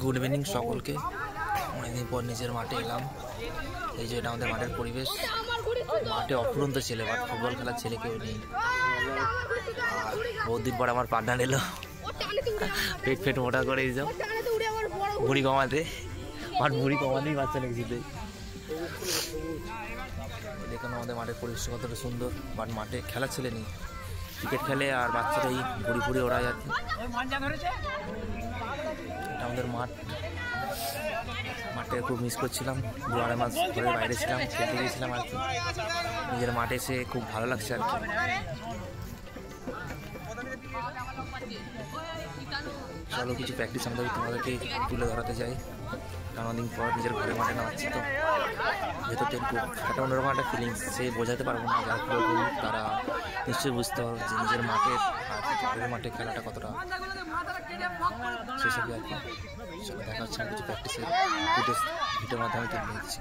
Good evening সকলকে। অনেকদিন পর নিজের মাঠে এলাম। এই যে এটা আমাদের মাঠের পরিবেশ। মাঠে অফুরন্ত ছেলে, বাট ফুটবল খেলার ছেলে কেউ নেই। আর বহুত দিন পর আমার পার্টনার এলো পেট ফেট মোটা করে এইসব ভুড়ি কমাতে, বাট ভুড়ি কমাতেই বাচ্চা লেগেছিল। দেখুন আমাদের মাঠের পরিবেশ কতটা সুন্দর, বাট মাঠে খেলার ছেলে নেই। ক্রিকেট খেলে আর বাচ্চারাই ভুড়ি ভুড়ি ওড়ায় আর কি। এটা আমাদের মাঠ। মাঠে খুব মিস করছিলাম। 2-2.5 মাস ঘরের বাইরে ছিলাম, খেলতে গিয়েছিলাম আর কি। নিজের মাঠে এসে খুব ভালো লাগছে আর কি। চলো কিছু প্র্যাকটিস আমাদের তোমাদেরকে তুলে ধরাতে যাই। অনেকদিন পর নিজের ঘরের মাঠে নামাচ্ছি, তো ভেতর থেকে খুব একটা অন্যরকম একটা ফিলিংস। সে বোঝাতে পারবো না, যারা খেলবে তারা নিশ্চয়ই বুঝতে পারবো যে নিজের মাঠে আর ঘরের মাঠে খেলাটা কতটা সেসবই আর কি। চলো দেখা হচ্ছে কিছু প্র্যাকটিসের ফুটেজ ভিডিওর মাধ্যমে তুলে দিচ্ছি।